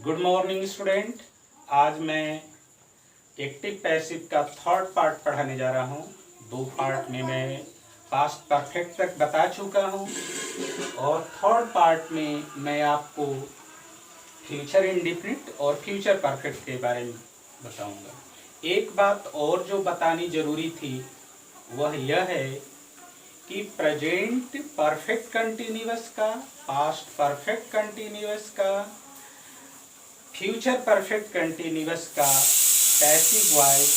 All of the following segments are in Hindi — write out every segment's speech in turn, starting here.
Good morning student. आज मैं एक्टिव पैसिव का थर्ड पार्ट पढ़ाने जा रहा हूँ। दो पार्ट में मैं पास्ट परफेक्ट तक बता चुका हूँ और थर्ड पार्ट में मैं आपको फ्यूचर इंडेफिनिट और फ्यूचर परफेक्ट के बारे में बताऊँगा। एक बात और जो बतानी ज़रूरी थी वह यह है कि प्रेजेंट परफेक्ट कंटिन्यूअस का, पास्ट परफेक्ट कंटिन्यूअस का, फ्यूचर परफेक्ट कंटिन्यूअस का पैसिव वॉइस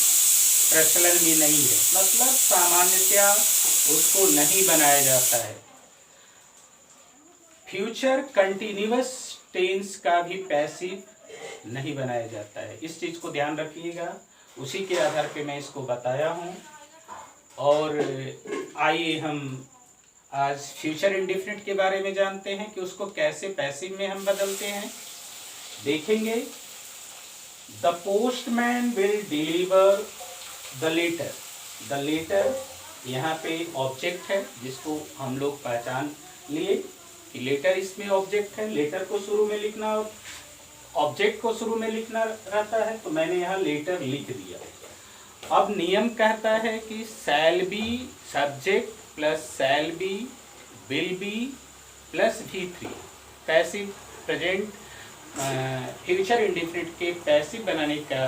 प्रचलन में नहीं है, मतलब सामान्यतया उसको नहीं बनाया जाता है। फ्यूचर कंटिन्यूअस टेंस का भी पैसिव नहीं बनाया जाता है। इस चीज़ को ध्यान रखिएगा, उसी के आधार पे मैं इसको बताया हूँ। और आइए हम आज फ्यूचर इंडेफिनिट के बारे में जानते हैं कि उसको कैसे पैसिव में हम बदलते हैं। देखेंगे, the postman will deliver the letter. The letter यहाँ पे ऑब्जेक्ट है जिसको हम लोग पहचान लिए कि लेटर इसमें ऑब्जेक्ट है। लेटर को शुरू में लिखना, ऑब्जेक्ट को शुरू में लिखना रहता है, तो मैंने यहाँ लेटर लिख दिया। अब नियम कहता है कि shall be subject plus shall be will be plus V3 passive present future indefinite के पैसिव बनाने का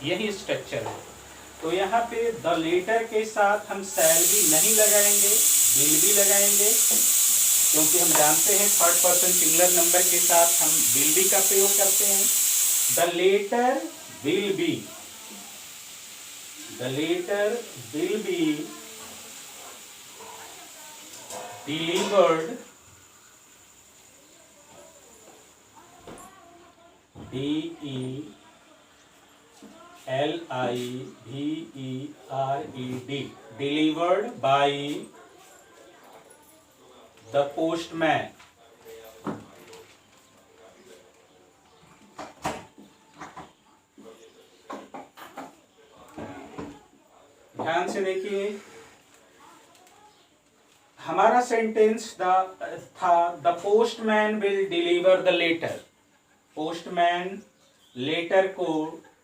यही स्ट्रक्चर है। तो यहाँ पे द लेटर के साथ हम शैल बी नहीं लगाएंगे, विल बी लगाएंगे, क्योंकि हम जानते हैं थर्ड पर्सन सिंगुलर नंबर के साथ हम विल बी का प्रयोग करते हैं। The letter will be, the letter will be delivered, D-E-L-I-V-E-R-E-D, delivered by the postman। ध्यान से देखिए, हमारा सेंटेंस था the postman will deliver the letter. Postman letter को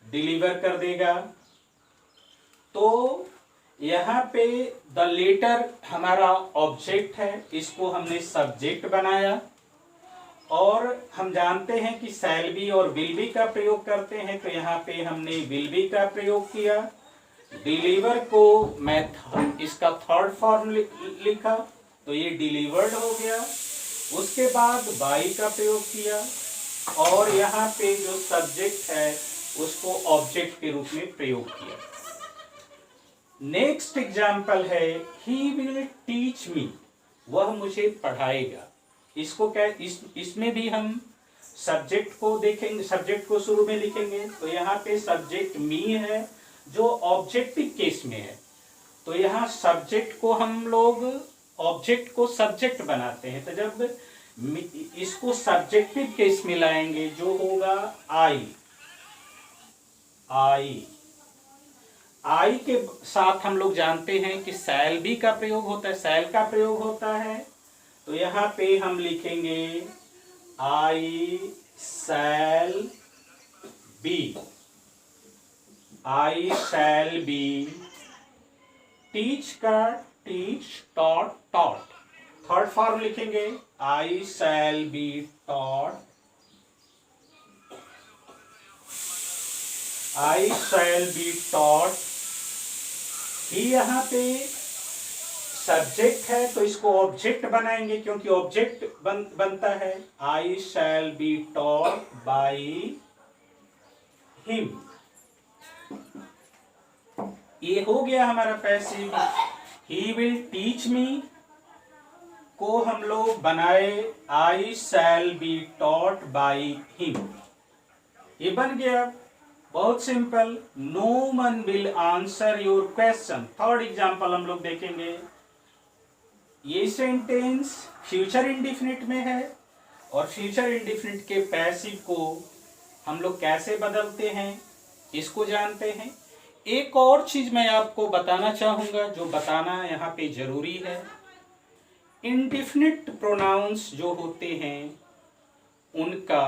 डिलीवर कर देगा। तो यहाँ पे द लेटर हमारा ऑब्जेक्ट है, इसको हमने सब्जेक्ट बनाया। और हम जानते हैं कि शैल बी और विल बी का प्रयोग करते हैं, तो यहाँ पे हमने विल बी का प्रयोग किया। डिलीवर को मैं इसका थर्ड फॉर्म लिखा, तो ये डिलीवर्ड हो गया। उसके बाद बाई का प्रयोग किया और यहाँ पे जो सब्जेक्ट है उसको ऑब्जेक्ट के रूप में प्रयोग किया। नेक्स्ट एग्जाम्पल है ही विल टीच मी, वह मुझे पढ़ाएगा। इसको क्या, इसमें भी हम सब्जेक्ट को देखेंगे, सब्जेक्ट को शुरू में लिखेंगे। तो यहाँ पे सब्जेक्ट मी है जो ऑब्जेक्टिव केस में है, तो यहाँ सब्जेक्ट को हम लोग ऑब्जेक्ट को सब्जेक्ट बनाते हैं। तो जब इसको सब्जेक्टिव केस में लाएंगे जो होगा आई, आई के साथ हम लोग जानते हैं कि शैल बी का प्रयोग होता है, शैल का प्रयोग होता है। तो यहाँ पे हम लिखेंगे I shall be, I shall be. Teach का teach, taught taught, third form लिखेंगे I shall be taught, I shall be taught. He यहाँ पे सब्जेक्ट है तो इसको ऑब्जेक्ट बनाएंगे, क्योंकि ऑब्जेक्ट बनता है I shall be taught by him. ये हो गया हमारा passive. He will teach me को हम लोग बनाए I shall be taught by him. ये बन गया, बहुत simple. No one will answer your question. Third example हम लोग देखेंगे। ये सेंटेंस फ्यूचर इंडेफिनिट में है और फ्यूचर इंडेफिनिट के पैसिव को हम लोग कैसे बदलते हैं इसको जानते हैं। एक और चीज मैं आपको बताना चाहूंगा, जो बताना यहाँ पे जरूरी है। इंडेफिनिट प्रोनाउंस जो होते हैं उनका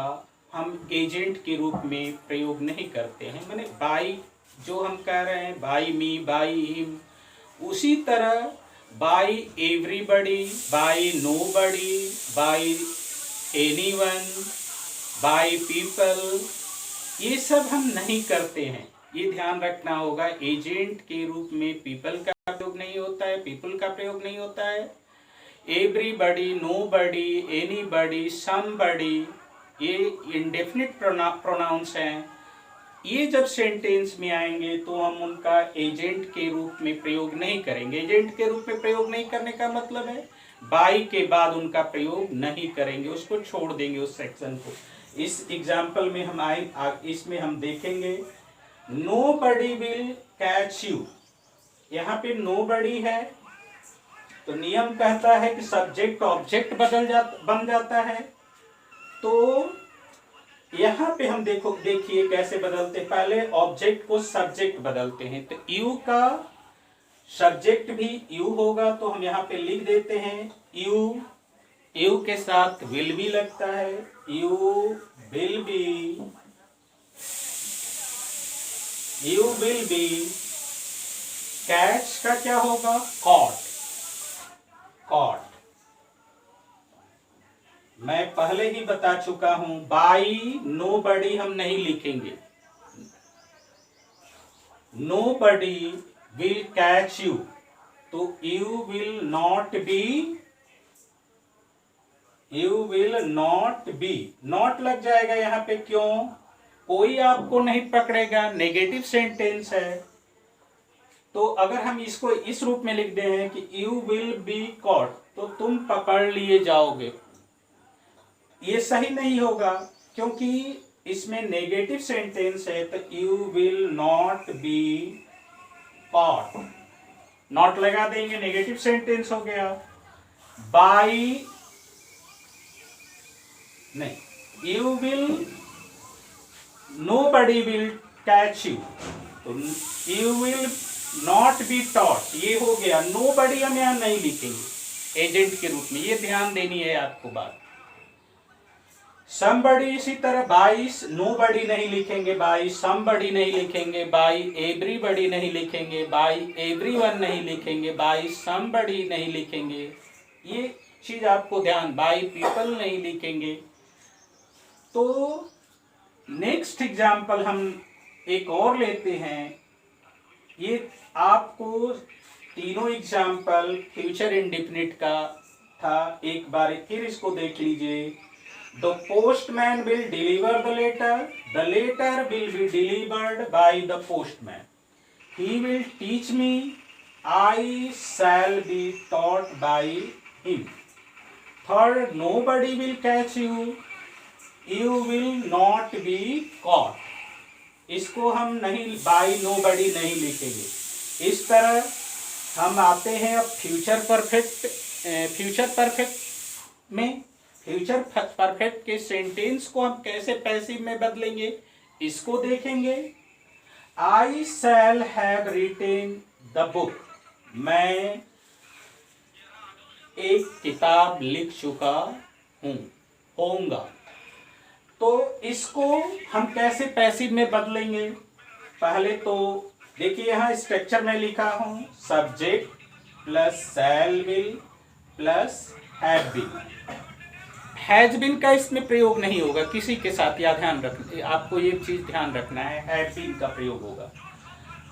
हम एजेंट के रूप में प्रयोग नहीं करते हैं। माने बाई जो हम कह रहे हैं, बाई मी, बाई हिम, उसी तरह by everybody, by nobody, by anyone, by people, ये सब हम नहीं करते हैं। ये ध्यान रखना होगा। एजेंट के रूप में पीपल का प्रयोग नहीं होता है, पीपल का प्रयोग नहीं होता है। एवरीबडी, नोबडी, एनीबडी, समबडी, ये इंडेफिनिट प्रोनाउंस हैं। ये जब सेंटेंस में आएंगे तो हम उनका एजेंट के रूप में प्रयोग नहीं करेंगे। एजेंट के रूप में प्रयोग नहीं करने का मतलब है बाई के बाद उनका प्रयोग नहीं करेंगे, उसको छोड़ देंगे, उस सेक्शन को। इस एग्जाम्पल में हम इसमें हम देखेंगे नोबडी विल कैच यू। यहाँ पे नोबडी है तो नियम कहता है कि सब्जेक्ट ऑब्जेक्ट बन जाता है। तो यहाँ पे हम देखिए कैसे बदलते। पहले ऑब्जेक्ट को सब्जेक्ट बदलते हैं, तो यू का सब्जेक्ट भी यू होगा, तो हम यहाँ पे लिख देते हैं यू। यू के साथ विल भी लगता है, यू विल बी। कैच का क्या होगा, कॉट। मैं पहले ही बता चुका हूं, बाई नोबडी हम नहीं लिखेंगे। नोबडी विल कैच यू, तो you will not B, not लग जाएगा यहाँ पे। क्यों? कोई आपको नहीं पकड़ेगा, नेगेटिव सेंटेंस है। तो अगर हम इसको इस रूप में लिख दे हैं कि यू विल बी कॉट, तो तुम पकड़ लिए जाओगे, ये सही नहीं होगा क्योंकि इसमें नेगेटिव सेंटेंस है। तो you will not be caught, not लगा देंगे, नेगेटिव सेंटेंस हो गया। बाई नहीं, you will, nobody will catch you, तो you will not be taught, ये हो गया। नोबडी हम यहां नहीं लिखेंगे एजेंट के रूप में, ये ध्यान देनी है आपको बात। समबडी इसी तरह, बाई नोबडी नहीं लिखेंगे, बाई समबडी नहीं लिखेंगे, बाई एवरीबडी नहीं लिखेंगे, बाई एवरीवन नहीं लिखेंगे, बाई समबडी नहीं लिखेंगे, ये चीज आपको ध्यान। बाई पीपल नहीं लिखेंगे। तो नेक्स्ट एग्जाम्पल हम एक और लेते हैं। ये आपको तीनों एग्जाम्पल फ्यूचर इंडेफिनिट का था, एक बार फिर इसको देख लीजिए। The postman will deliver the letter will be delivered by the postman. He will teach me, I shall be taught by him. Third, nobody will catch you, you will not be caught. इसको हम नहीं, by nobody नहीं लिखेंगे। इस तरह हम आते हैं अब फ्यूचर परफेक्ट में। फ्यूचर परफेक्ट के सेंटेंस को हम कैसे पैसिव में बदलेंगे, इसको देखेंगे। I shall have written the book, मैं एक किताब लिख चुका होऊंगा। तो इसको हम कैसे पैसिव में बदलेंगे? पहले तो देखिए यहाँ स्ट्रक्चर में लिखा हूं, subject plus shall will plus have been. Has been का इसमें प्रयोग नहीं होगा किसी के साथ, या ध्यान रखना, आपको ये चीज ध्यान रखना है, हैव बीन का प्रयोग होगा।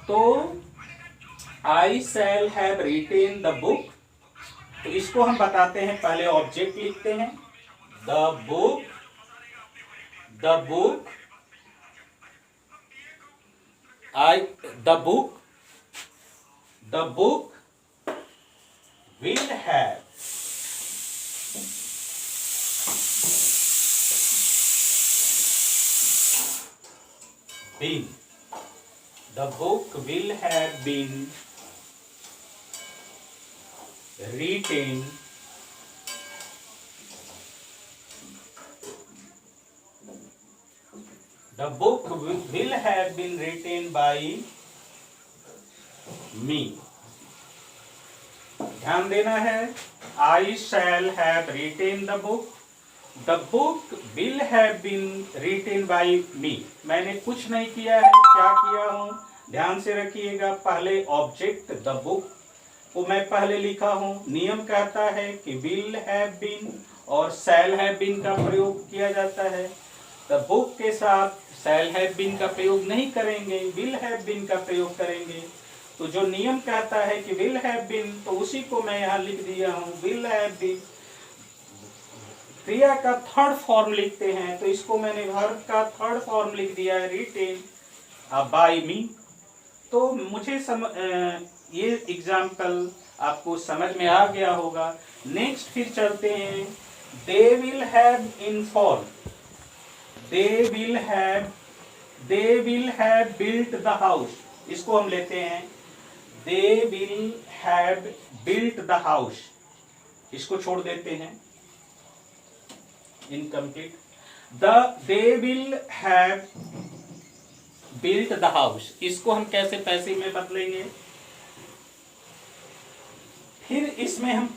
तो I shall have written the book, तो इसको हम बताते हैं, पहले ऑब्जेक्ट लिखते हैं, the book will have been, the book will have been written by me। ध्यान देना है, I shall have written the book, the book will have been written by me. मैंने कुछ नहीं किया है, क्या किया हूं, ध्यान से रखिएगा। पहले ऑब्जेक्ट द बुक को मैं पहले लिखा हूं। नियम कहता है कि विल हैव बीन और शैल हैव बीन का प्रयोग किया जाता है। द बुक के साथ शैल हैव बीन का प्रयोग नहीं करेंगे, विल हैव बीन का प्रयोग करेंगे। तो जो नियम कहता है कि विल हैव बीन, तो उसी को मैं यहाँ लिख दिया हूँ, विल हैव बीन। क्रिया का थर्ड फॉर्म लिखते हैं, तो इसको मैंने वर्ब का थर्ड फॉर्म लिख दिया है, रिटेन बाय मी। तो मुझे ये एग्जाम्पल आपको समझ में आ गया होगा। नेक्स्ट फिर चलते हैं, they will have inform, they will have built the house. इसको हम लेते हैं, they will have built the house, इसको छोड़ देते हैं, incomplete. They will have built the house, इसको हम कैसे पैसे में बदलेंगे। फिर इसमें हम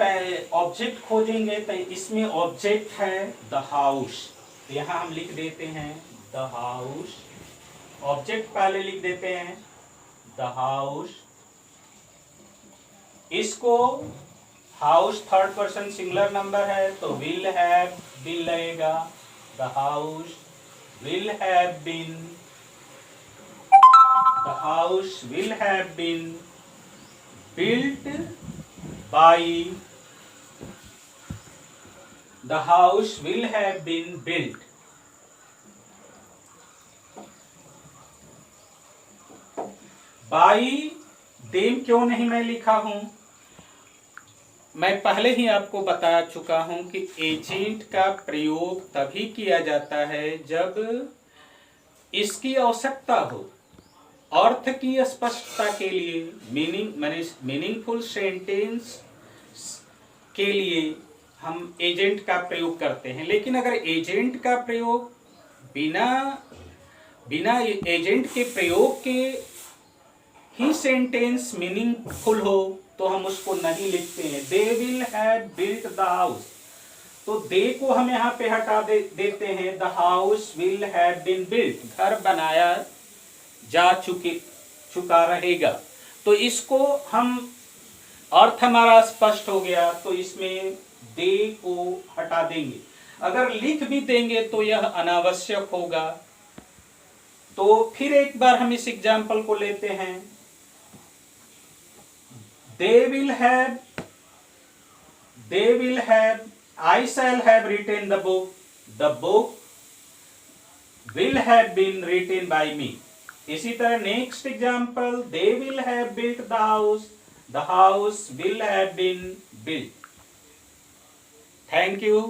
ऑब्जेक्ट खोजेंगे, तो इसमें ऑब्जेक्ट है द हाउस, तो यहां हम लिख देते हैं द हाउस। ऑब्जेक्ट पहले लिख देते हैं द हाउस। इसको house third person singular number है, तो विल हैव बीन लगेगा, the house will have been, the house will have been built by, the house will have been built. By them क्यों नहीं मैं लिखा हूं, मैं पहले ही आपको बता चुका हूं कि एजेंट का प्रयोग तभी किया जाता है जब इसकी आवश्यकता हो। अर्थ की स्पष्टता के लिए, मीनिंगफुल सेंटेंस के लिए हम एजेंट का प्रयोग करते हैं। लेकिन अगर एजेंट का प्रयोग बिना एजेंट के प्रयोग के ही सेंटेंस मीनिंगफुल हो, तो हम उसको नहीं लिखते हैं। They will have built the house, तो दे को हम यहाँ पे हटा देते हैं, the house will have been built, घर बनाया जा चुका रहेगा। तो इसको हम, अर्थ हमारा स्पष्ट हो गया, तो इसमें दे को हटा देंगे। अगर लिख भी देंगे तो यह अनावश्यक होगा। तो फिर एक बार हम इस एग्जाम्पल को लेते हैं, they will have, I shall have written the book will have been written by me। इसी तरह next example, they will have built the house will have been built। Thank you.